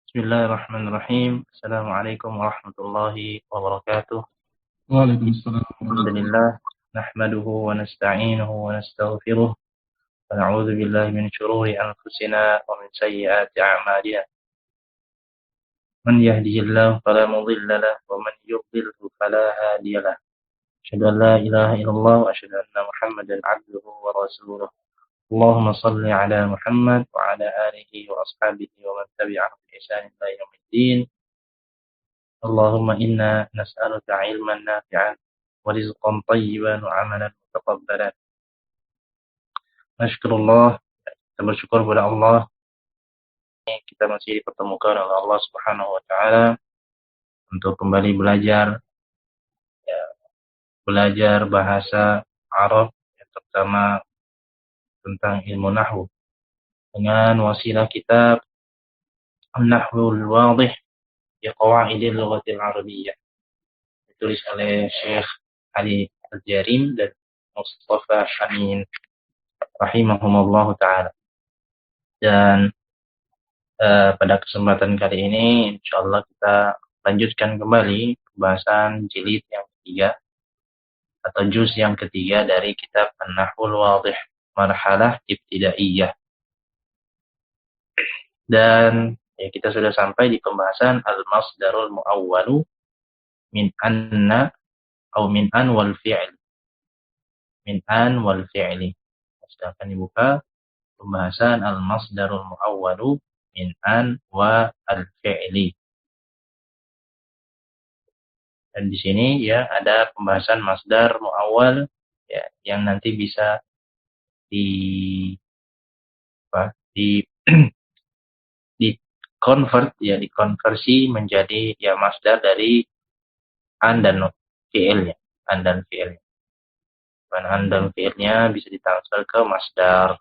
Bismillahirrahmanirrahim. Assalamualaikum warahmatullahi wabarakatuh. Waalaikumsalam warahmatullahi Alhamdulillah. Nahmaduhu wa nasta'inuhu wa nastaghfiruh. Wa na'udzu billahi min syururi anfusina wa min sayyiati a'malina. Man yahdihillahu fala mudilla lahu wa man yudlilhu fala hadiya lahu. Asyhadu an la ilaha illallah wa asyhadu anna Muhammadan 'abduhu wa rasuluh. Allahumma shalli 'ala Muhammad wa 'ala alihi wa ashabihi wa man tabi'ahum bi ihsan ila yaumiddin. اللهم إنا نسألك علما نافعا ورزقا طيبا وعملا متقبلا. نشكر الله. Kita bersyukur kepada Allah. Kita masih dipertemukan oleh Allah Subhanahu wa taala untuk kembali belajar belajar bahasa Arab, terutama tentang ilmu nahwu dengan wasilah kitab An-Nahwul Wadih fi Qawaidil Lughatil Arabiyyah, ditulis oleh Syekh Ali Al-Jarim dan Mustafa Amin rahimahumullah taala. Dan pada kesempatan kali ini insyaallah kita lanjutkan kembali pembahasan jilid yang ketiga atau juz yang ketiga dari kitab An-Nahwul Wadih Marhalah Ibtidaiyah. Dan kita sudah sampai di pembahasan al-masdarul muawwalu min anna atau min an wal fi'l. Min an wal fi'li. Sedangkan dibuka pembahasan al-masdarul muawwalu min an wa al-fi'li. Dan di sini ya ada pembahasan masdar muawwal ya yang nanti bisa dikonversi menjadi ya masdar dari an dan fi'ilnya. An dan fi'ilnya. An dan fi'ilnya bisa ditransfer ke masdar.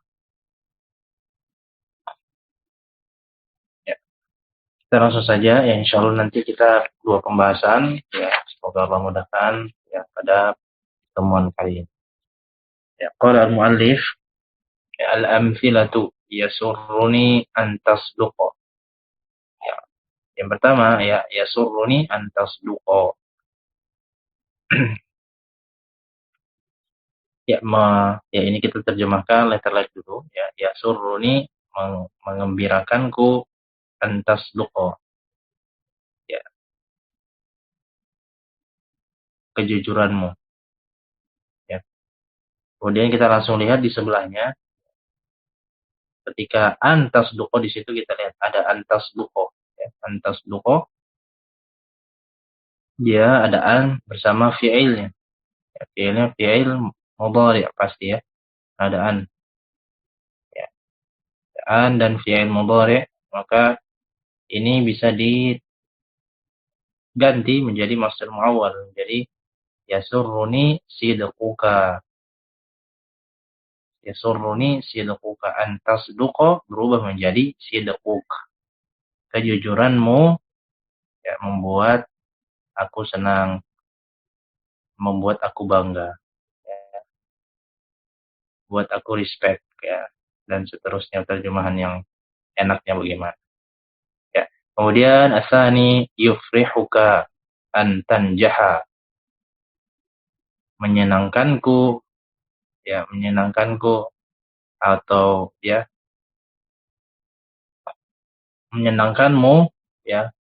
Kita langsung saja ya, insyaallah nanti kita dua pembahasan ya, semoga Allah mudahkan ya pada pertemuan kali ini. Ya, qala al-muallif ya, al-amthilatu yasurruni an tasduqa. Ya, yang pertama ya yasurruni an tasduqa. Ya ini kita terjemahkan letter-letter dulu ya. Yasurruni mengembirakanku antas duko ya kejujuranmu ya. Kemudian kita langsung lihat di sebelahnya ketika antas duko, di situ kita lihat ada antas duko ya. Antas duko dia ada an bersama fi'ilnya ya, fi'ilnya fi'il mudhari pasti ya, ada an ya, an dan fi'il mudhari, maka ini bisa diganti menjadi masdar muawwal. Jadi yasurruni sidquka. Yasurruni sidquka an tasduqa berubah menjadi sidquk. Kejujuranmu ya membuat aku senang, membuat aku bangga, ya, buat aku respect ya, dan seterusnya terjemahan yang enaknya bagaimana. Ya. Kemudian asani yufrihuka an tanjaha. Menyenangkanku ya, menyenangkanku atau ya menyenangkanmu ya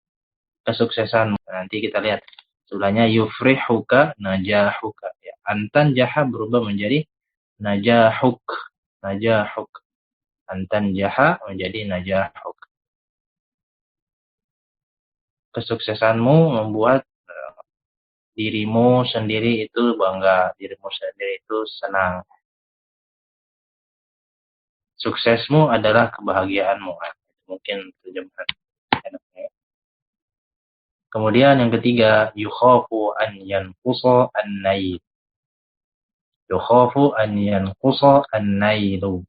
kesuksesanmu. Nanti kita lihat sebelahnya yufrihuka najahuka ya. Antan jaha berubah menjadi najahuk. Najahuk. Antan jaha menjadi najahuk. Kesuksesanmu membuat dirimu sendiri itu bangga, dirimu sendiri itu senang. Suksesmu adalah kebahagiaanmu. Mungkin terjemahan enaknya. Kemudian yang ketiga, yukhafu an yanqusa an-nail. Yukhafu an yanqusa an-nailu.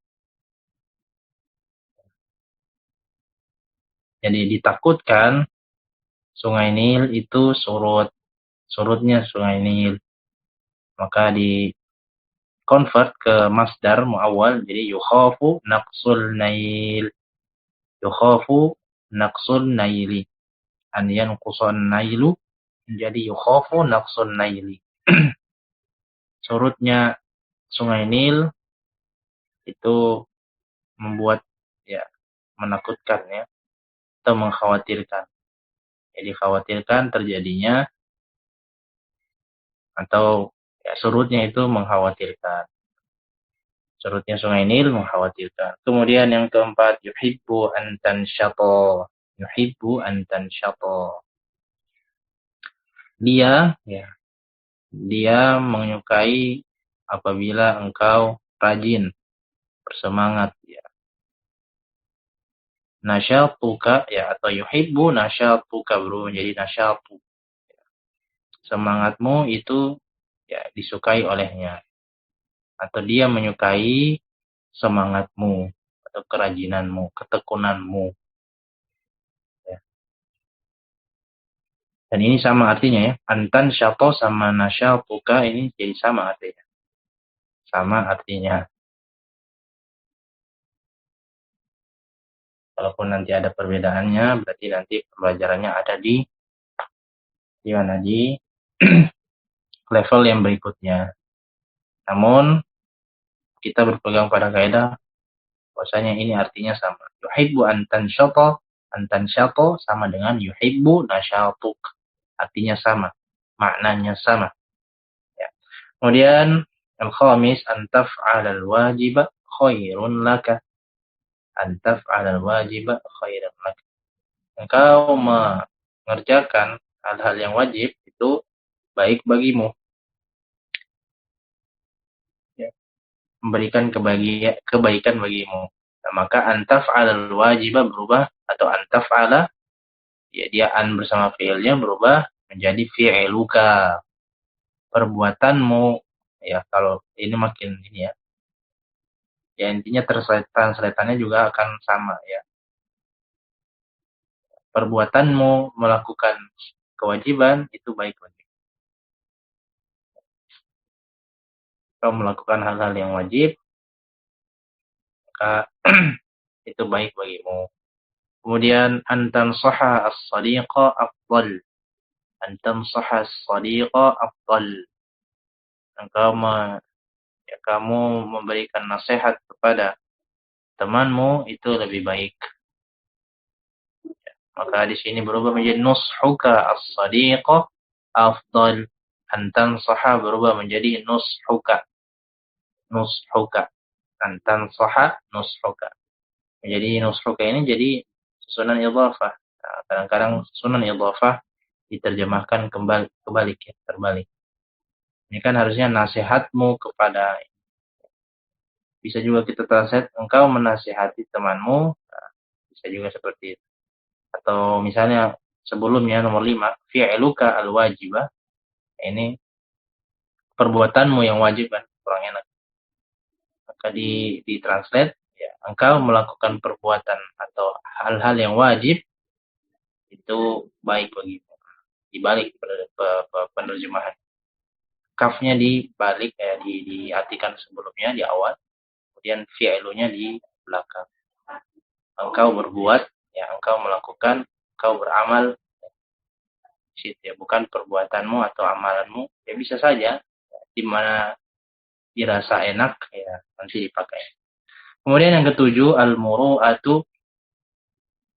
Jadi ditakutkan Sungai Nil itu surut. Surutnya Sungai Nil. Maka di convert ke masdar muawwal, jadi yukhafu naqsul nail. Yukhafu naqsun naili. An yanqusan nailu menjadi yukhafu naqsun naili. Surutnya Sungai Nil itu membuat ya menakutkan ya atau mengkhawatirkan. Jadi khawatirkan terjadinya atau ya, surutnya itu mengkhawatirkan. Surutnya Sungai Nil mengkhawatirkan. Kemudian yang keempat, yuhibbu an tansyata. Yuhibbu an tansyata. Dia menyukai apabila engkau rajin, bersemangat ya. Nasyatuka ya atau yuhibbu nasyatuka berubah menjadi nasyatu. Semangatmu itu ya disukai olehnya. Atau dia menyukai semangatmu atau kerajinanmu, ketekunanmu. Ya. Dan ini sama artinya ya. Antan syato sama nasyatuka ini jadi sama artinya. Sama artinya. Walaupun nanti ada perbedaannya, berarti nanti pembelajarannya ada di mana di level yang berikutnya. Namun kita berpegang pada kaidah bahwasanya ini artinya sama. Yuhibbu antan syato sama dengan yuhibbu nasyatuk. Artinya sama, maknanya sama. Ya. Kemudian al-khamis antaf'al al-wajiba khairun laka. Antaf'al al-wajiba khairun laka. Engkau mengerjakan hal-hal yang wajib itu baik bagimu. Ya. Memberikan kebaikan bagimu. Nah, maka antaf'al al-wajiba berubah atau antaf'ala ya dia an bersama fi'ilnya berubah menjadi fi'iluka. Perbuatanmu ya kalau ini makin ini ya. Ya intinya translatannya juga akan sama ya. Perbuatanmu melakukan kewajiban itu baik bagimu. Kalau melakukan hal-hal yang wajib maka itu baik bagimu. Kemudian antan saha as-sadiqa afdal. Antan saha as-sadiqa afdal. Kamu memberikan nasihat kepada temanmu itu lebih baik. Maka di sini berubah menjadi nushuka as-sadiqa afdal. Antan saha berubah menjadi nushuka. Nushuka. Antan saha nushuka. Jadi nushuka ini jadi susunan idhafah. Nah, kadang-kadang susunan idhafah diterjemahkan kebalik ya, terbalik. Ini kan harusnya nasihatmu kepada, bisa juga kita translate engkau menasihati temanmu, nah, bisa juga seperti itu. Atau misalnya sebelumnya nomor 5, fi'luka al-wajibah. Ini perbuatanmu yang wajib kan, kurang enak. Maka di translate ya, engkau melakukan perbuatan atau hal-hal yang wajib itu baik bagimu. Dibalik penerjemahan. Kafnya dibalik ya, diartikan sebelumnya di awal, kemudian fi'lunya di belakang. Engkau berbuat ya, engkau melakukan, engkau beramal situ ya, bukan perbuatanmu atau amalanmu ya, bisa saja ya, di mana dirasa enak ya nanti dipakai. Kemudian yang ketujuh al-muru'atu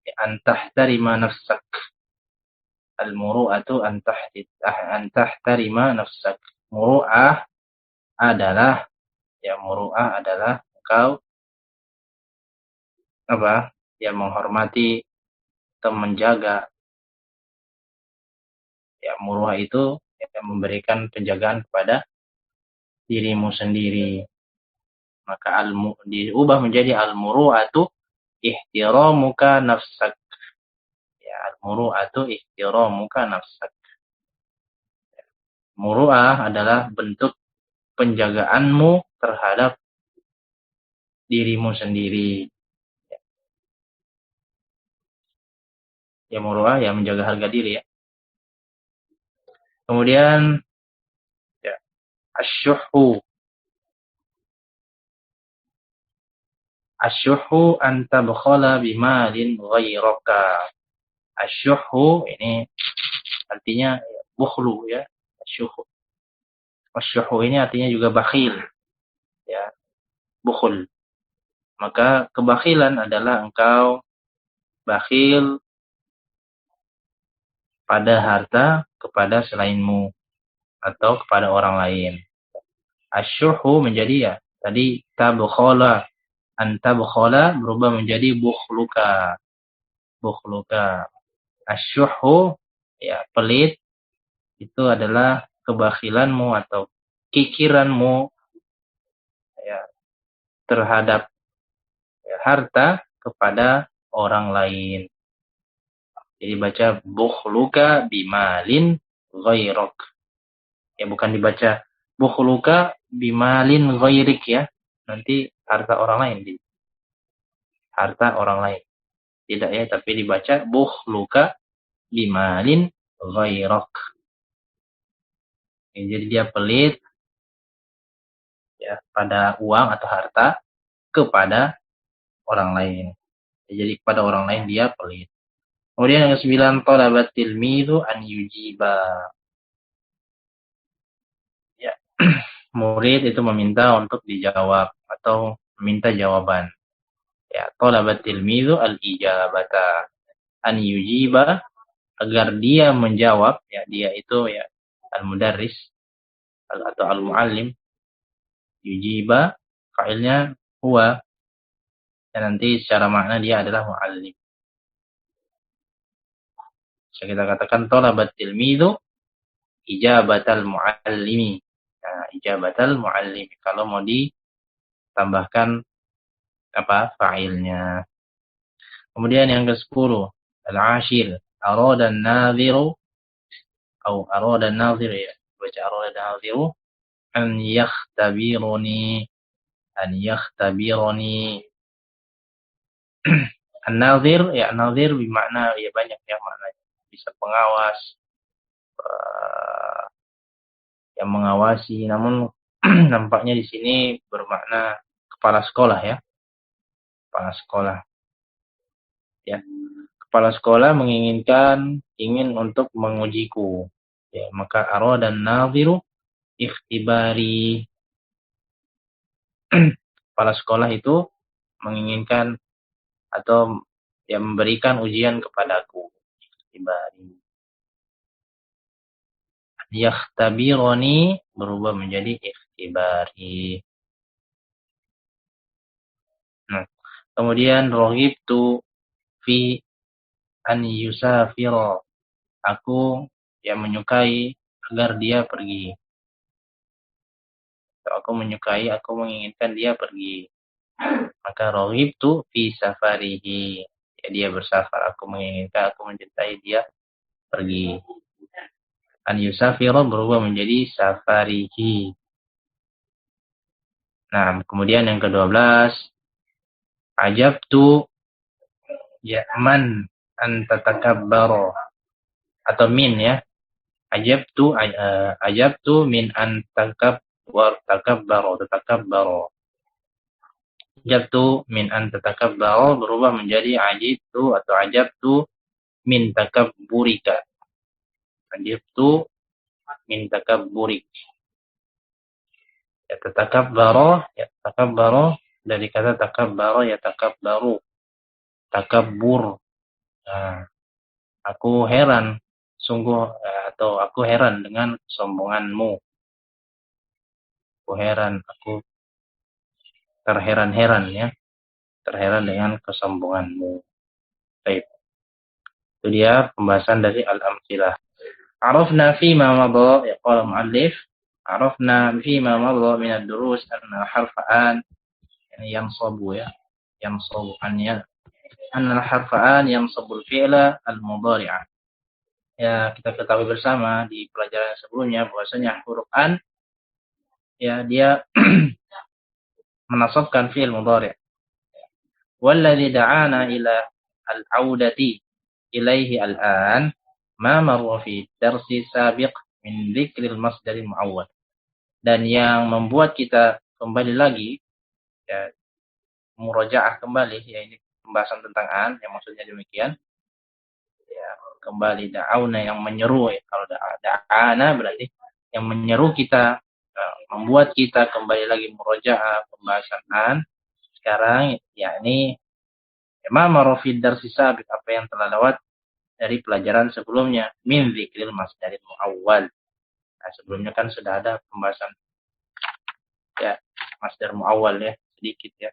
ya, antahtarima nafsak. Al-muru'atu antahtarima nafsak. Muru'ah adalah engkau ya menghormati atau menjaga. Ya muru'ah itu ya, memberikan penjagaan kepada dirimu sendiri. Maka diubah menjadi al-muru'atu ihtiramuka nafsak. Ya, al-muru'atu ihtiramuka nafsak. Muru'ah adalah bentuk penjagaanmu terhadap dirimu sendiri. Ya muru'ah ya menjaga harga diri ya. Kemudian ya asyuhu. Asyuhu an tabkhala bimalin ghairaka. Asyuhu ini artinya bukhlu ya. Asyuhu. Asyuhu ini artinya juga bakhil. Ya, bukhul. Maka kebakhilan adalah engkau bakhil pada harta kepada selainmu atau kepada orang lain. Asyuhu menjadi ya tadi tabkhala, antabkhala berubah menjadi bukhluka. Bukhluka. Asyuhu ya pelit itu adalah kebakhilanmu atau kikiranmu ya terhadap ya, harta kepada orang lain. Jadi baca bukhluka bimalin ghairak. Ya bukan dibaca bukhluka bimalin ghairik ya. Nanti harta orang lain. Harta orang lain. Tidak ya, tapi dibaca bukhluka bimalin ghairak. Ya, jadi dia pelit ya pada uang atau harta kepada orang lain. Ya, jadi kepada orang lain dia pelit. Kemudian yang ke-9 talabat tilmidu an yujiba. Ya. Murid itu meminta untuk dijawab atau meminta jawaban. Ya, talabat tilmidu al-ijabata an yujiba agar dia menjawab ya dia itu ya al-mudarris atau al-muallim. Yujiba fa'ilnya huwa dan nanti secara makna dia adalah muallim. Bisa kita katakan talabat tilmidu ijabatal muallimi. Nah, ijabatal muallimi kalau mau ditambahkan apa fa'ilnya. Kemudian yang ke-10 al-ashir arada an-nadhiru atau arada an-nadhir ya baca arada an-nadhiru an yakhtabiruni an-nadhir ya an-nadhir bermakna ya banyak ya maknanya bisa pengawas yang mengawasi namun nampaknya di sini bermakna kepala sekolah ya kepala sekolah ya kepala sekolah ingin untuk mengujiku ya maka arada an-nadhiru ikhtibari kepala sekolah itu menginginkan atau yang memberikan ujian kepadaku. Ikhtibari. Yakhtabironi berubah menjadi ikhtibari. Nah, kemudian rohibtu fi an yusafiro. Aku yang menyukai agar dia pergi. Aku menginginkan dia pergi. Maka rohibtu fi safarihi. Ya, dia bersafar. Aku mencintai dia pergi. An yusafiro berubah menjadi safarihi. Nah, kemudian yang ke-12. Ajabtu ya'man an tatakabbaro. Atau min ya. Ajabtu min an takabbaro. Ajabtu min an tatakabbaro berubah menjadi ajibtu atau ajabtu min takabburika. Ajibtu min takabburik. Ya takabbaro dari kata takabbaro ya takabbaru. Takabbur. Nah, aku heran dengan kesombonganmu. Aku terheran-heran ya. Terheran dengan kesombonganmu. Baik. Itu dia pembahasan dari al-amtsilah. Arafna fima madha ya qala muallif arafna fima madha min ad-durus anna harfan yansabu ya yansabu anna harfan yansabu al-fi'la al-mudhari'ah. Ya, kita ketahui bersama di pelajaran sebelumnya bahwasanya huruf an ya dia menasabkan fi'il mudhari'. Walladzi da'ana ila al-'audati ilaihi al-an ma marra fi darsi sabiq min dzikril masdaril mu'awwal. Dan yang membuat kita kembali lagi ya murojaah kembali, ya ini pembahasan tentang an yang maksudnya demikian. Ya, kembali da'auna yang menyeru, ya. Kalau da'ana berarti yang menyeru kita, membuat kita kembali lagi murojaah pembahasan an. Sekarang yakni ma mara fi darsi sabiq, apa yang telah lewat dari pelajaran sebelumnya, min dzikril masdaril muawwal. Nah, sebelumnya kan sudah ada pembahasan ya masdar muawwal ya, sedikit ya.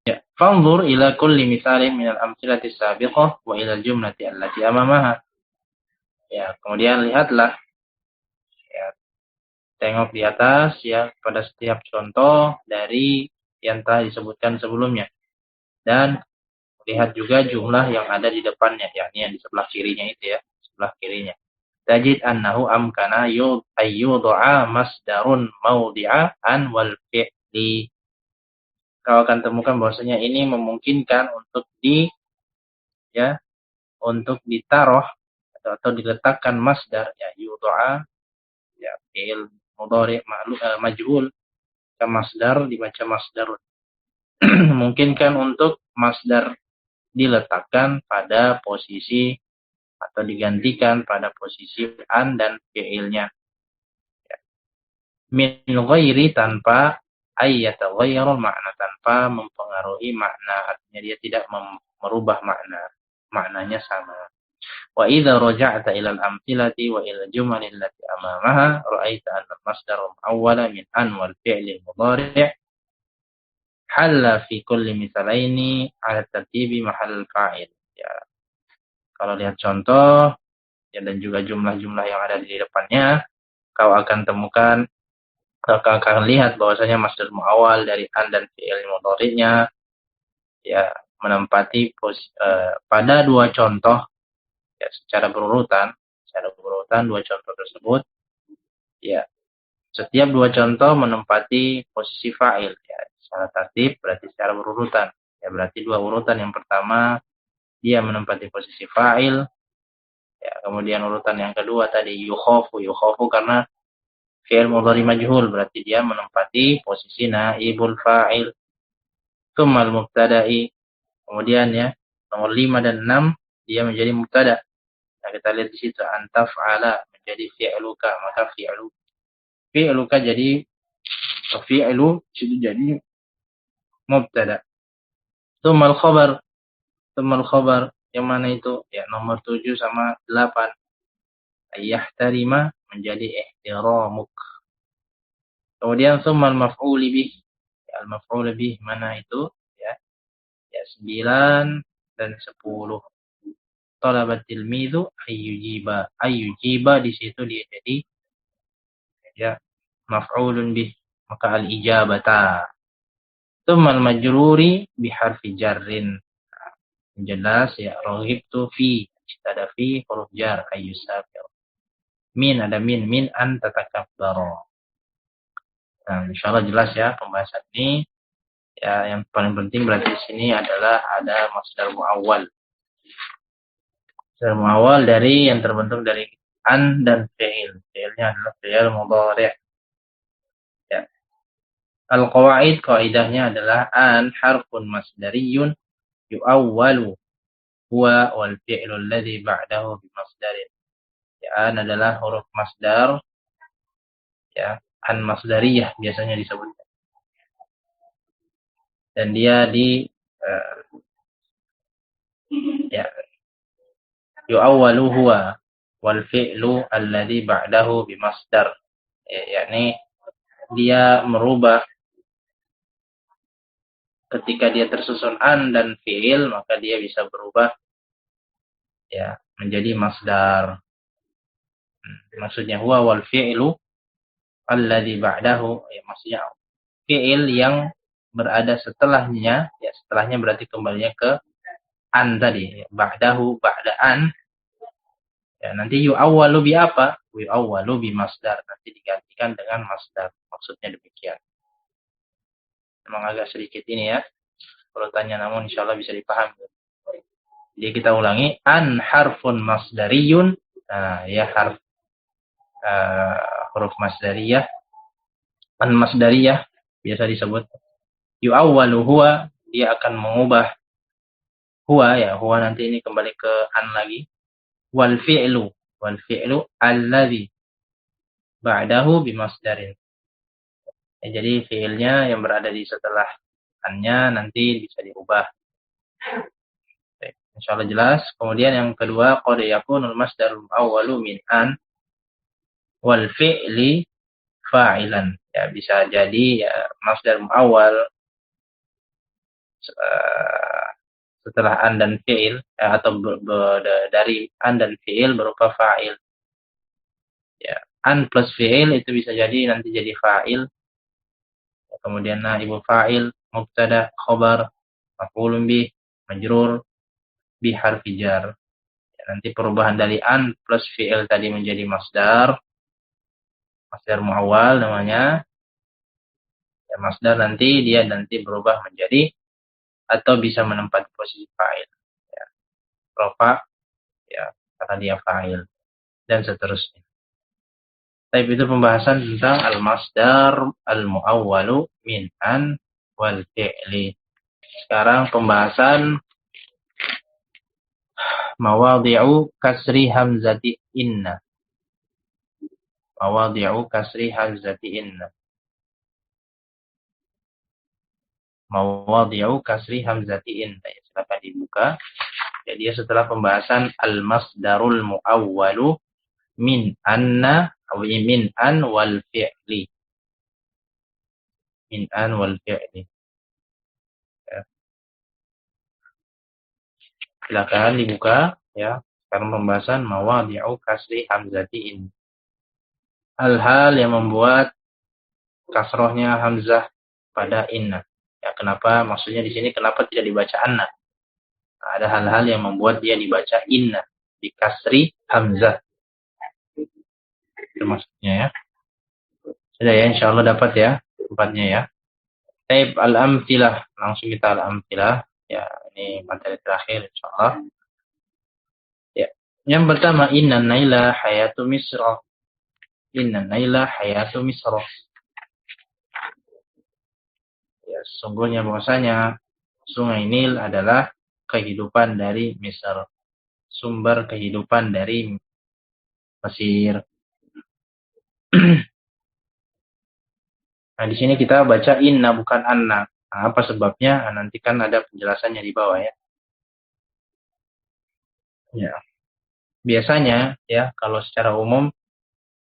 Ya, fanzur ila kulli misalin min al-amthilati sabiqah wa ila al-jumlati allati amamaha. Ya, kemudian lihatlah ya, tengok di atas ya pada setiap contoh dari yang telah disebutkan sebelumnya, dan lihat juga jumlah yang ada di depannya, yakni yang di sebelah kirinya itu ya, sebelah kirinya. Tajid annahu amkana ayyudu'a masdarun mawdi'a an wal fi'li. Kau akan temukan bahwasanya ini memungkinkan untuk untuk ditaruh atau diletakkan masdar ya yudu'a ya fi'il mudhari majhul ke masdar, dibaca masdar. Memungkinkan untuk masdar diletakkan pada posisi atau digantikan pada posisi an dan fi'ilnya. Ya. Min ghairi, tanpa ayyataghayyarul makna, tanpa mempengaruhi makna, artinya dia tidak merubah maknanya sama. Wa idza raja'ta ila al-amthilati wa ila al-jumal allati amamaha ra'aita anna al-masdar awwala min an wal fi'l al-mudhari' halla fi kulli mithalaini 'ala tartibi mahall fa'il. Ya. Kalau lihat contoh ya dan juga jumlah-jumlah yang ada di depannya, kau akan lihat bahwasanya masdar muawwal dari an dan fi'il mudhari'nya ya menempati pada dua contoh ya secara berurutan dua contoh tersebut ya, setiap dua contoh menempati posisi fa'il ya secara tertib, berarti secara berurutan ya, berarti dua urutan. Yang pertama dia menempati posisi fa'il ya, kemudian urutan yang kedua tadi yukhafu karena fi'il mudhari majhul, berarti dia menempati posisi naibul fa'il. Tsummal mubtada'i, kemudian ya nomor 5 dan 6 dia menjadi mubtada. Nah, kita lihat di situ antaf'ala menjadi fi'luka, maka fi'luka jadi fi'lu itu jadi mubtada. Tsummal khabar yang mana itu ya nomor 7 sama 8. Ayyahtarima menjadi ihtiramuk. Kemudian tsummal maf'ul bih, ya, al-maf'ul bih mana itu ya 9 dan 10. Talabat tilmizu ayyujiba di situ dia jadi ya maf'ulun bih, maka al-ijabata. Tsummal majruri biharfi jarrin. Jelas ya, raghibtu fi, ada fi huruf jar ayyusafir. Min ada min an tatakabbaru. Nah, insyaallah jelas ya pembahasan ini. Ya, yang paling penting berarti di sini adalah ada masdar muawwal. Masdar muawwal dari yang terbentuk dari an dan fi'il. Fi'ilnya adalah fi'il mudhari'. Ya. Al-qawaid, kaidahnya adalah an harfun masdariyun yu'awwalu huwa wal fi'lu alladhi ba'dahu bi masdarin. Ya, an adalah huruf masdar ya, an masdariyah biasanya disebutkan. Dan dia ya yu'awwalu huwa wal fi'lu alladhi ba'dahu bi masdar. Ya, yakni dia merubah ketika dia tersusun an dan fi'il, maka dia bisa berubah ya menjadi masdar. Maksudnya huwa wal fi'lu alladzi ba'dahu, ya maksudnya fi'il yang berada setelahnya, ya setelahnya berarti kembalinya ke an tadi, ya, ba'dahu ba'daan. Ya, nanti yu'awwalu bi apa? Yu'awwalu bi masdar, nanti digantikan dengan masdar. Maksudnya demikian. Memang agak sedikit ini ya urutannya, namun insyaallah bisa dipahami. Jadi kita ulangi, an harfun masdariyun. Nah, ya huruf masdariyah. An masdariyah biasa disebut yu'awwalu huwa, dia akan mengubah huwa, ya huwa nanti ini kembali ke an lagi. Wal fi'lu alladhi ba'dahu bimasdarin. Ya, jadi fi'ilnya yang berada di setelah annya nanti bisa diubah. Baik, insyaallah jelas. Kemudian yang kedua, qad yakunul masdarul awwalu min an wal fi'li fa'ilan. Ya, bisa jadi ya masdar awal setelah an dan fi'il, atau dari an dan fi'il berupa fa'il. Ya, an plus fi'il itu bisa jadi nanti jadi fa'il. Ya, kemudian naibul fa'il, mubtada, khobar, maf'ulun bih, majrur, bi harfi jar. Ya, nanti perubahan dari an plus fi'il tadi menjadi masdar muawwal namanya. Ya, masdar nanti dia berubah menjadi atau bisa menempati posisi fa'il. Ya, rofa, ya, karena dia fa'il dan seterusnya. Tapi itu pembahasan tentang al-masdar al-muawwalu min an wal fi'li. Sekarang pembahasan mawadhi'u kasri hamzati inna. Mawadhi'u kasri hamzati inna. Mawadhi'u kasri hamzati inna. Ya, silakan dibuka. Jadi setelah pembahasan al-masdarul muawwalu min anna atau min an wal fi'li. Min an wal fi'li. Ya. Silakan dibuka ya. Sekarang pembahasan mawadhi'u kasri hamzati in. Hal-hal yang membuat kasrohnya hamzah pada inna. Ya, kenapa? Maksudnya di sini kenapa tidak dibaca anna? Nah, ada hal-hal yang membuat dia dibaca inna di kasri hamzah. Itu maksudnya ya. Sudah ya, insyaallah dapat ya tempatnya ya. Taib al-amthilah, langsung kita al-amthilah. Ya, ini materi terakhir insyaallah. Ya. Yang pertama, inna naila hayatu misra. Inna naila hayatu misra. Ya, sungguhnya bahwasanya Sungai Nil adalah kehidupan dari Mesir. Sumber kehidupan dari Mesir. Nah, di sini kita baca inna bukan anna. Nah, apa sebabnya? Nah, nanti kan ada penjelasannya di bawah ya. Ya. Biasanya ya kalau secara umum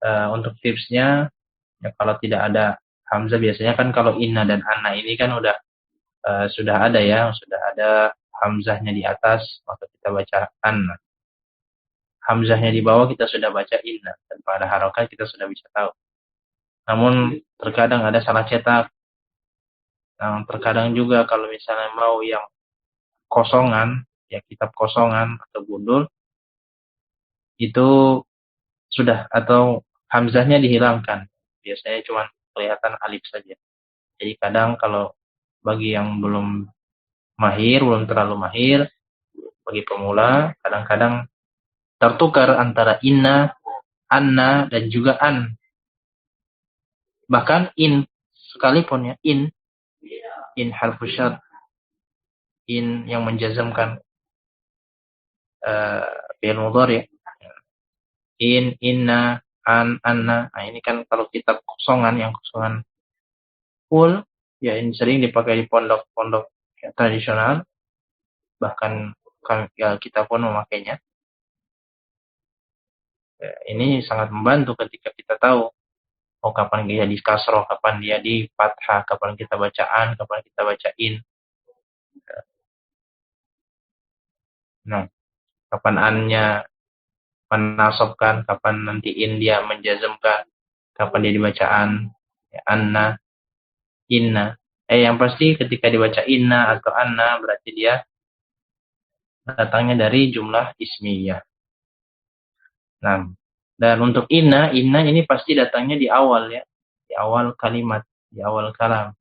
untuk tipsnya ya kalau tidak ada hamzah biasanya kan kalau inna dan anna ini kan udah sudah ada ya, sudah ada hamzahnya di atas maka kita baca anna. Hamzahnya di bawah kita sudah baca inna tanpa ada harokat kita sudah bisa tahu. Namun terkadang ada salah cetak. Nah, terkadang juga kalau misalnya mau yang kosongan, ya kitab kosongan atau gundul, itu sudah atau hamzahnya dihilangkan. Biasanya cuma kelihatan alif saja. Jadi kadang kalau bagi yang belum mahir, belum terlalu mahir, bagi pemula, kadang-kadang tertukar antara inna, anna, dan juga an. Bahkan in sekalipun ya, in harfu syart, in yang menjazamkan fi'il mudhari, in, inna, an, anna. Nah, ini kan kalau kita kosongan, yang kosongan full, ya ini sering dipakai di pondok-pondok ya, tradisional. Bahkan ya, kita pun memakainya. Ya, ini sangat membantu ketika kita tahu kapan dia di kasroh, kapan dia di fathah, kapan kita bacaan, kapan kita baca in. Nah, kapan annya menasobkan, kapan nanti in dia menjazmkan, kapan dia dibacaan ya, anna, inna. Yang pasti ketika dibaca inna atau anna berarti dia datangnya dari jumlah ismiyah. Nah, dan untuk inna ini pasti datangnya di awal ya, di awal kalimat, di awal kalam.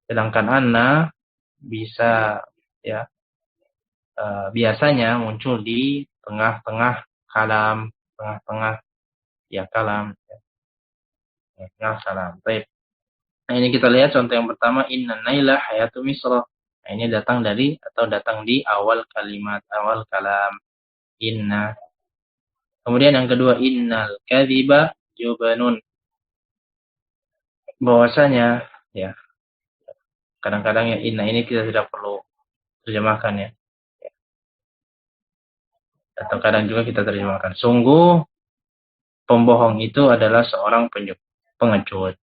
Sedangkan anna bisa ya biasanya muncul di tengah-tengah kalam, tengah-tengah ya kalam, ya, tengah kalam. Baik. Nah, ini kita lihat contoh yang pertama, inna naila hayatu misra. Nah, ini datang di awal kalimat, awal kalam. Inna. Kemudian yang kedua, innal kadhiba jubanun. Bahwasanya, ya, kadang-kadang ya inna ini kita tidak perlu terjemahkan ya. Atau kadang juga kita terjemahkan. Sungguh pembohong itu adalah seorang pengecut.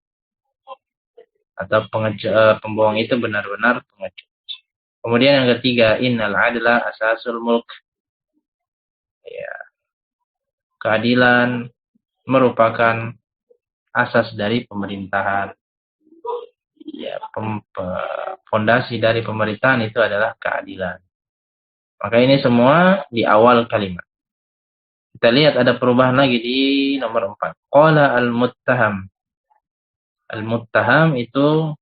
Atau pembohong itu benar-benar pengecut. Kemudian yang ketiga, innal adla asasul mulk. Ya, keadilan merupakan asas dari pemerintahan. Ya, fondasi dari pemerintahan itu adalah keadilan. Maka ini semua di awal kalimat. Kita lihat ada perubahan lagi di nomor 4. Qala al-muttaham. Al-muttaham itu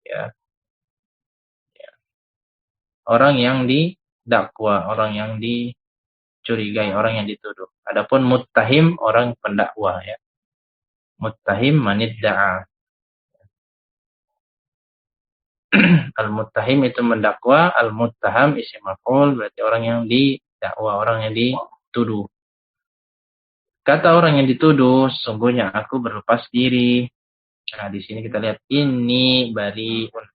ya, orang yang didakwa, orang yang dicurigai, orang yang dituduh. Adapun muttahim orang pendakwa ya. Muttahim manidda'a. Al-muttahim itu mendakwa, al-muttaham isim maf'ul berarti orang yang didakwa, orang yang dituduh. Kata orang yang dituduh, sungguhnya aku berlepas diri. Nah, di sini kita lihat ini bariun.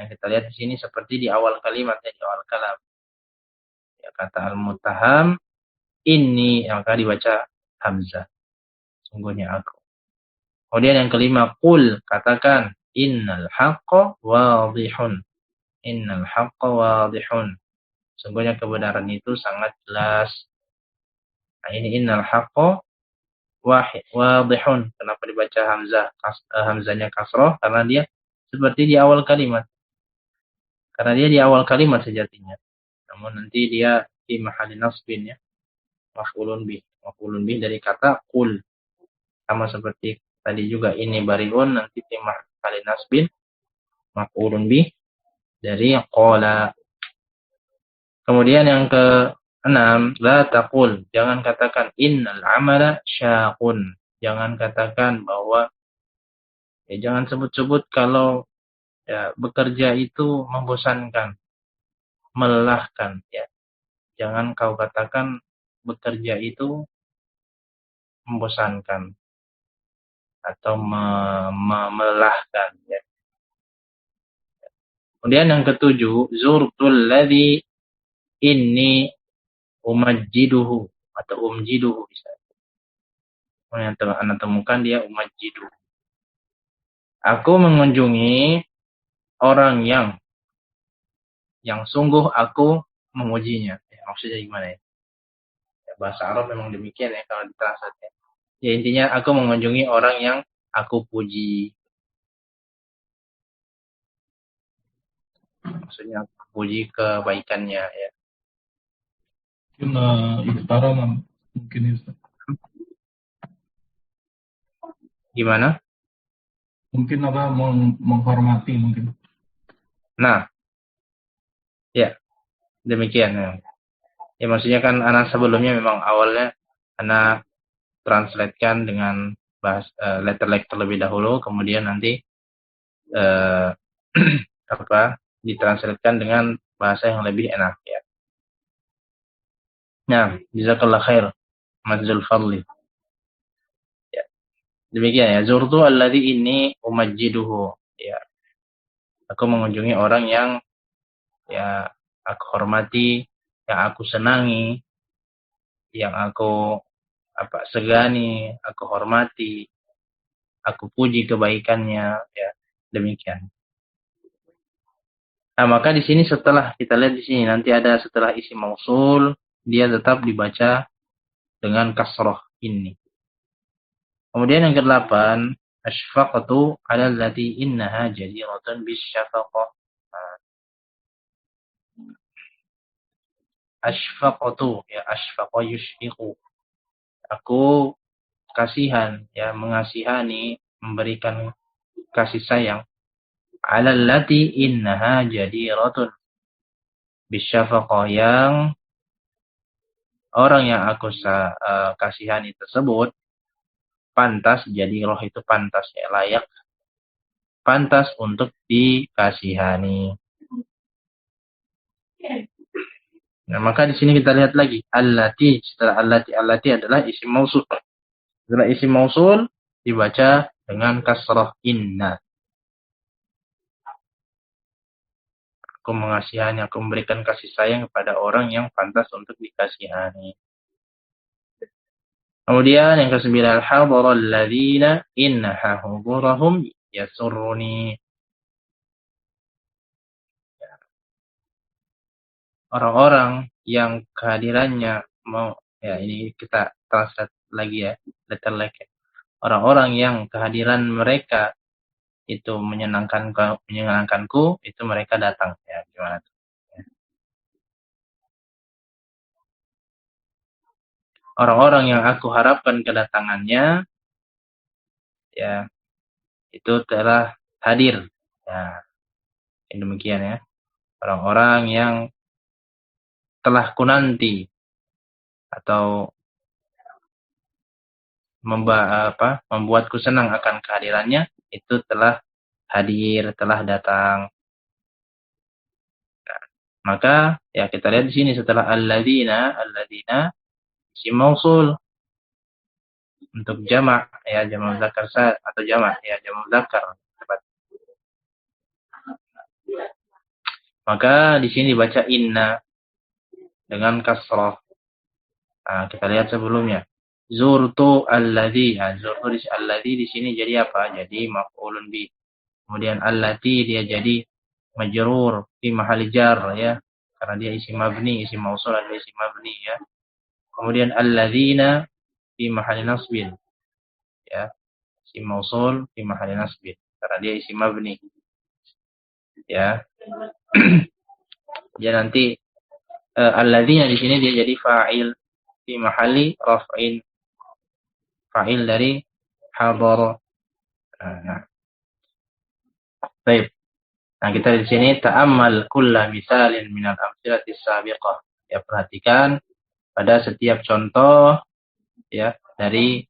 Nah, kita lihat di sini seperti di awal kalimat, di awal kalam. Ya, kata al-muttaham, ini maka dibaca hamzah. Sungguhnya aku. Kemudian yang kelima, qul, katakan, innal haqqa wadihun. Innal haqqa wadihun. Sungguhnya kebenaran itu sangat jelas. Nah, ini innal haqqa wadihun. Kenapa dibaca hamzah? Hamzahnya kasroh karena dia seperti di awal kalimat. Karena dia di awal kalimat sejatinya. Namun nanti dia di mahali nasbin ya. Maf'ulun bih. Maf'ulun bih dari kata qul. Sama seperti tadi juga ini bariun nanti di mahali nasbin. Maf'ulun bih dari qala. Kemudian yang keenam, la taqul, jangan katakan innal amala syaqun. Jangan katakan bahwa jangan sebut-sebut kalau ya, bekerja itu membosankan, melelahkan ya. Jangan kau katakan bekerja itu membosankan atau melelahkan ya. Kemudian yang ketujuh, zurtul ladzi inni umajjiduhu atau umjiduhu bisa. Yang Anda temukan dia umajjiduhu. Aku mengunjungi orang yang sungguh aku memujinya. Ya, maksudnya gimana ya? Ya? Bahasa Arab memang demikian ya kalau ditranslate. Ya intinya aku mengunjungi orang yang aku puji. Maksudnya aku puji kebaikannya ya. Mungkin ikhtaram mungkin Ustaz. Gimana? Mungkin menghormati mungkin. Nah, ya demikian ya. Ya maksudnya kan anak sebelumnya memang awalnya anak translatekan dengan letter terlebih dahulu, kemudian nanti ditranslatekan dengan bahasa yang lebih enak ya. Nah, jazakallah khair Mas Zulfadli. Ya. Demikian ya, zurtu alladzi inni umajjiduhu. Ya. Aku mengunjungi orang yang ya aku hormati, yang aku senangi, yang aku segani, aku hormati, aku puji kebaikannya ya. Demikian. Nah, maka di sini setelah kita lihat di sini nanti ada setelah isim mausul dia tetap dibaca dengan kasroh ini. Kemudian yang ke-8, asfaqatu 'ala allati innaha jadiratun bisyafaqah. Asfaqatu ya asfaqa yushfiqu. Aku kasihan ya mengasihani, memberikan kasih sayang 'ala allati innaha jadiratun bisyafaqah yang orang yang aku kasihani tersebut pantas, jadi roh itu pantas ya, layak, pantas untuk dikasihani. Nah, maka di sini kita lihat lagi allati, setelah allati adalah isim mausul. Setelah isim mausul dibaca dengan kasrah inna. Aku mengasihani, aku memberikan kasih sayang kepada orang yang pantas untuk dikasihani. Kemudian yang ke-9, hadara alladziina inna hudurahum yasurruni. Orang-orang yang kehadirannya mau, ya ini kita translate lagi ya, letter like ya. Orang-orang yang kehadiran mereka itu menyenangkanku, itu mereka datang ya, gimana tuh? Orang-orang yang aku harapkan kedatangannya ya itu telah hadir. Ya, demikian ya. Orang-orang yang telah kunanti atau membuatku senang akan kehadirannya itu telah hadir, telah datang. Nah, maka ya kita lihat di sini setelah alladzina isim mausul untuk jamak ya, jamak muzakkar atau jamak ya, jamak muzakkar. Maka di sini dibaca inna dengan kasrah. Nah, kita lihat sebelumnya. Zurtu alladzi. Nah, zurtu alladzi di sini jadi apa? Jadi maf'ulun bi. Kemudian allati dia jadi majrur fi mahali jar ya. Karena dia isim mabni, isim mausul dan isim mabni ya. Kemudian alladzina fi mahali nasbin. Ya. Isim mausul fi mahali nasbin. Karena dia isim mabni. Ya. Jadi nanti alladzina di sini dia jadi fa'il fi mahali raf'in. Fa'il dari hadara. Nah, baik. Nah, kita di sini ta'ammal kulla misalin minal amthilati sabiqah. Ya, perhatikan pada setiap contoh ya dari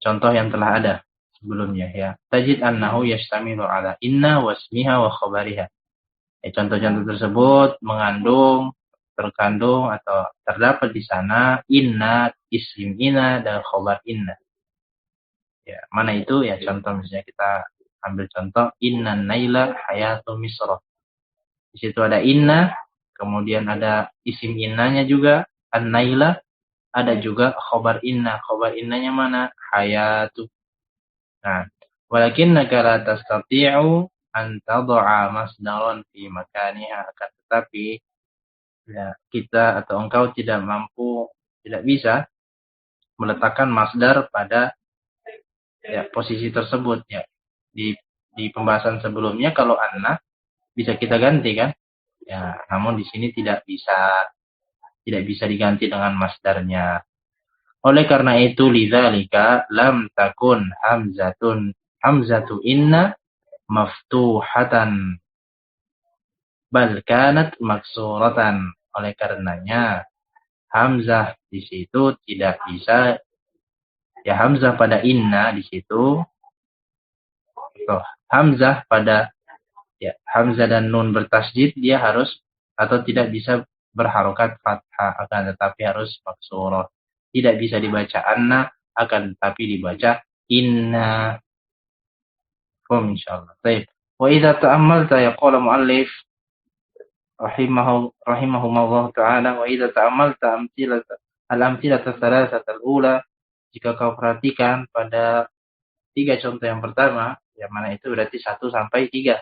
contoh yang telah ada sebelumnya ya. Tajid annahu yashtamilu ala inna wasmiha wa khabariha. Ya, contoh-contoh tersebut terkandung atau terdapat di sana inna, isim inna dan khabar inna. Ya, mana itu ya contoh misalnya kita ambil contoh inna naila hayatu misra. Di situ ada inna, kemudian ada isim innanya juga an-naila, ada juga khobar inna. Khobar innanya mana? Hayatu. Nah, walakinnaka la tastati'u an tad'a masdaran fi makaniha, akan tetapi ya, kita atau engkau tidak bisa meletakkan masdar pada ya posisi tersebut ya. Di pembahasan sebelumnya kalau anna bisa kita ganti kan? Ya, namun di sini tidak bisa diganti dengan masdarnya. Oleh karena itu lidzalika lam takun hamzatu inna maftuhatan bal kanat maksuratan. Oleh karenanya hamzah di situ tidak bisa ya, hamzah pada inna di situ hamzah pada ya, hamzah dan nun bertasydid dia harus atau tidak bisa berharokat fathah, akan tetapi harus maksurah. Tidak bisa dibaca anna, akan tetapi dibaca inna. Insyaallah. Baik. Wa idza ta'ammalta yaqulu muallif rahimahumullah taala, wa idza ta'ammalta al-amthilata thalathata al-ula, jika kau perhatikan pada 3 contoh yang pertama, yang mana itu berarti 1 sampai 3.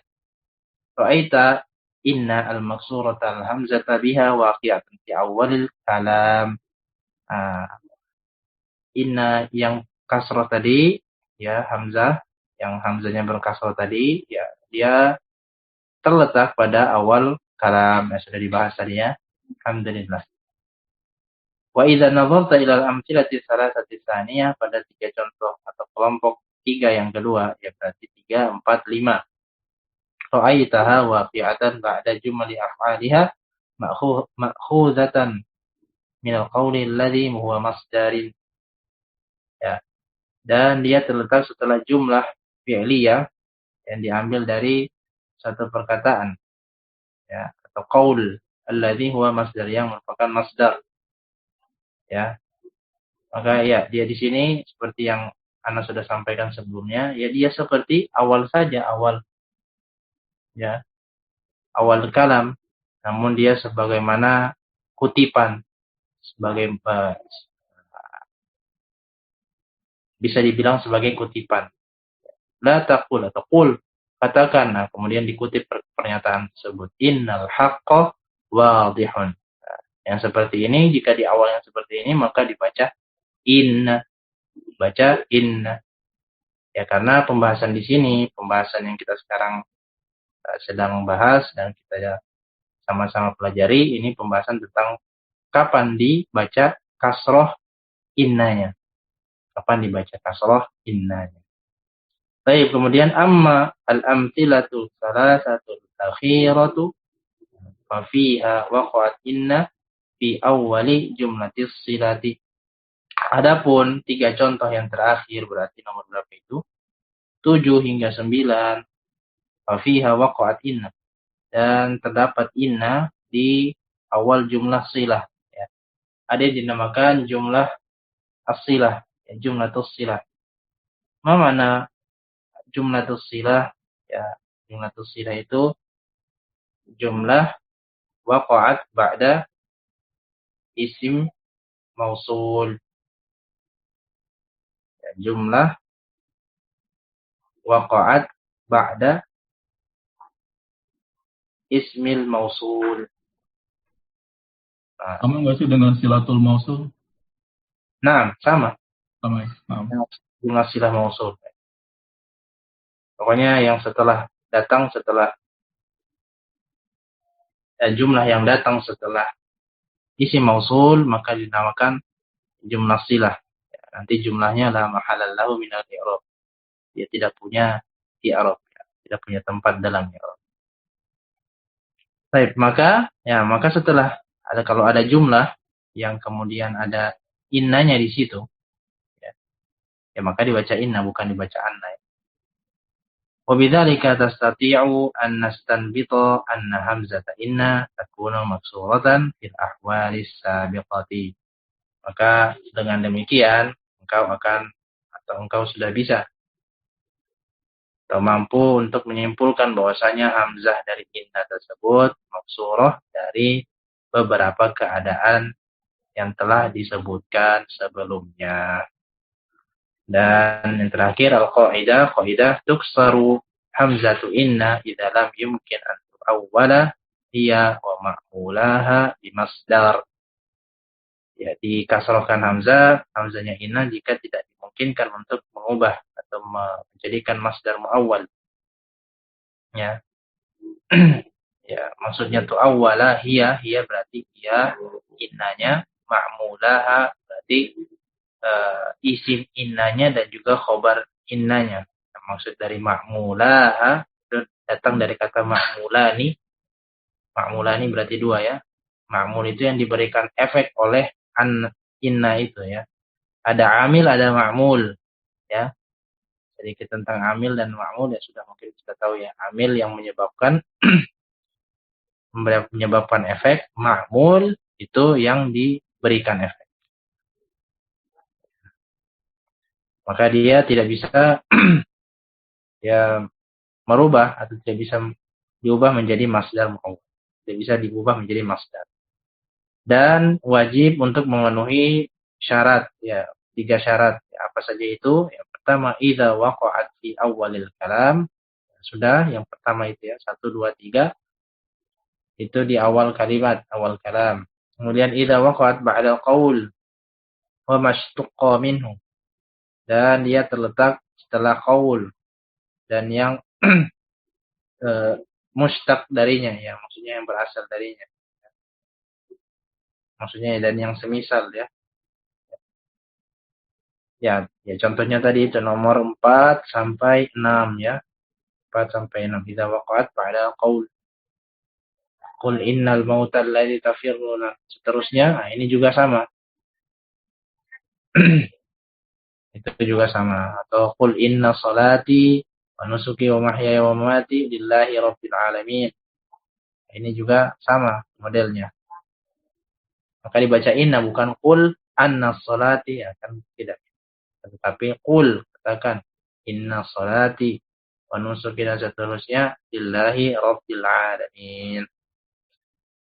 Ra'aita inna al-maksurata al-hamzata biha waqi'atan fi awalil kalam. Inna yang kasrah tadi ya, hamzah yang hamzahnya berkasrah tadi ya, dia terletak pada awal kalam yang sudah dibahas tadi ya. Alhamdulillah. Wa idza nazarta ila al-amthilati thalathati tsaniyah, pada 3 contoh atau kelompok 3 yang kedua ya, berarti 3, 4, 5. Ra'aitaha waqi'atan ba'da jumli af'aliha ma'khuzatan min al-qawli alladhi huwa masdarin. Ya. dan dia terletak setelah jumlah fi'liyah yang diambil dari satu perkataan, ya, atau qaul alladhi huwa masdar, yang merupakan masdar, ya. Maka ya dia di sini seperti yang Ana sudah sampaikan sebelumnya, ya dia seperti awal saja, awal, ya, awal kalam, namun dia sebagaimana kutipan, sebagai bisa dibilang sebagai kutipan. La taqul, atau qul, katakan. Nah, kemudian dikutip pernyataan tersebut. Innal haqqa wadihun. Nah, yang seperti ini, jika di awal yang seperti ini, maka dibaca inna. Baca inna. Ya, karena pembahasan di sini, pembahasan yang kita sekarang sedang bahas dan kita sama-sama pelajari, ini pembahasan tentang kapan dibaca kasroh innanya. Kapan dibaca kasroh innanya. Baik, kemudian amma al-amthilatu salasatul akhiratu fa fiha waqa'at inna fi awwali jumlatis silati. Adapun 3 contoh yang terakhir, berarti nomor berapa itu? 7 hingga 9. Fa fiha waqa'at inna, dan terdapat inna di awal jumlah silah, ya. Ada yang dinamakan jumlah as-silah, ya, jumlatus silah. Ma mana jumlatus silah? Ya, jumlatus silah itu jumlah waqa'at ba'da isim mausul. Ya, jumlah waqa'at ba'da ismil mausul. Sama nggak sih dengan silatul mausul? Nah, sama. Sama ya? Nah. Jumlah silah mausul. Pokoknya yang datang setelah jumlah yang datang setelah isim mausul, maka dinamakan jumlah silah. Ya, nanti jumlahnya la mahalal lahu minal i'rab. Dia tidak punya i'rab, ya, tidak punya tempat dalam i'rab. Baik, maka setelah kalau ada jumlah yang kemudian ada innanya di situ, ya maka dibaca inna, bukan dibaca anna. Wabidzalika tastati'u an nastanbita anna hamzata inna takunu maksuratan fil ahwalis sabiqati. Maka dengan demikian engkau sudah bisa atau mampu untuk menyimpulkan bahwasanya hamzah dari inna tersebut maksurah dari beberapa keadaan yang telah disebutkan sebelumnya. Dan yang terakhir qaidah tuksaru hamzatu inna idza lam yumkin an tuawwala hiya wa ma'mulaha bimasdar. Ya, dikasrohkan hamzahnya inna jika tidak dimungkinkan untuk mengubah atau menjadikan masdar muawwal. Ya. Ya, maksudnya tuawwala hiya berarti hiya innanya, ma'mulaha berarti isim innanya dan juga khobar innanya. Maksud dari ma'mulaha itu datang dari kata ma'mulani. Ma'mulani berarti 2, ya. Ma'mul itu yang diberikan efek oleh inna itu, ya. Ada amil, ada ma'mul, ya. Sedikit tentang amil dan ma'mul ya sudah mungkin kita tahu, ya. Amil yang menyebabkan efek, ma'mul itu yang diberikan efek. Maka dia tidak bisa ya merubah atau tidak bisa diubah menjadi masdar muawwal. Tidak bisa diubah menjadi masdar. Dan wajib untuk memenuhi syarat, ya, 3 syarat. Ya, apa saja itu? Yang pertama, idza waqa'at fi awwalil kalam. Sudah, yang pertama itu, ya, 1 2 3 itu di awal kalimat, awal kalam. Kemudian idza waqa'at ba'da qaul wa mashtuqqa minhu. Dan dia terletak setelah qaul dan yang mustaq darinya, ya, maksudnya yang berasal darinya. Maksudnya dan yang semisal, ya. Ya, contohnya tadi itu nomor 4 sampai 6, ya. 4 sampai 6 idza waqa'at ba'da qaul. Qul innal mautal ladzi tafirruna. Seterusnya, nah ini juga sama. Itu juga sama. Atau qul inna salati wa nusuki wa mahyaya wa mamati lillahi rabbil alamin. Ini juga sama modelnya. Maka dibaca inna bukan qul anna salati, ya kan tidak. Tetapi qul, katakan inna salati wa nusuki dan seterusnya lillahi rabbil alamin.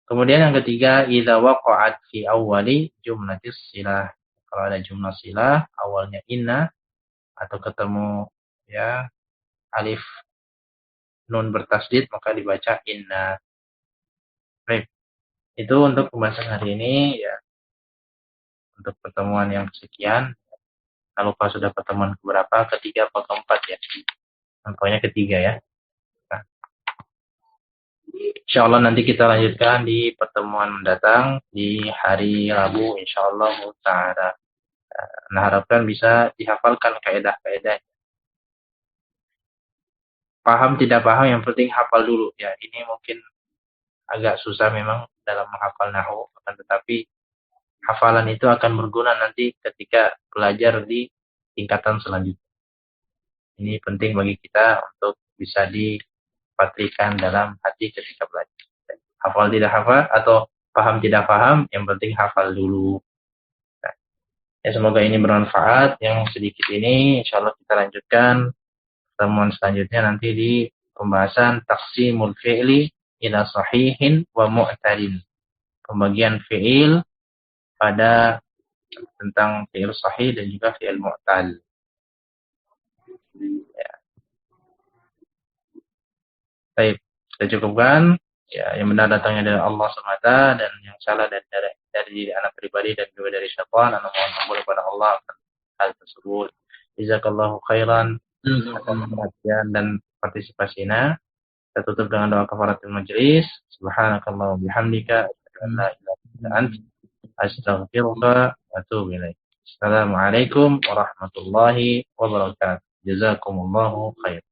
Kemudian yang ketiga, idza waqa'at fi awwali jumlatis silah. Kalau ada jumlah silah awalnya inna atau ketemu ya alif nun bertasdid maka dibaca inna. Baik. Itu untuk pembahasan hari ini ya. Untuk pertemuan yang kesekian. Kalau lupa sudah pertemuan keberapa? Ketiga atau keempat ya. Pokoknya ketiga ya. Nah, insyaallah nanti kita lanjutkan di pertemuan mendatang di hari Rabu insyaallah ta'ala. Nah, harapkan bisa dihafalkan kaidah-kaidah. Paham tidak paham yang penting hafal dulu ya. Ini mungkin agak susah memang dalam menghafal nahwu, akan tetapi hafalan itu akan berguna nanti ketika belajar di tingkatan selanjutnya. Ini penting bagi kita untuk bisa dipatrikan dalam hati ketika belajar. Hafal tidak hafal atau paham tidak paham, yang penting hafal dulu. Nah, ya semoga ini bermanfaat. Yang sedikit ini insya Allah kita lanjutkan pertemuan selanjutnya nanti di pembahasan taqsimul fi'li ila sahihin wa mu'tadin. Pembagian fi'il pada tentang fi'il sahih dan juga fi'il mu'tal. Ya. Baik, kita cukupkan. Ya, yang benar datangnya dari Allah semata dan yang salah dari diri anak pribadi dan juga dari syaitan. Anak mohon ampun kepada Allah akan hal tersebut. Jazakallahu khairan atas perhatian dan partisipasinya. Kita tutup dengan doa kafaratul majelis. Subhanakallah bihamdika asyhadu an la ilaha illa anta astaghfiruka wa atubu ilaik. Assalamualaikum warahmatullahi wabarakatuh. Jazakumullahu khair.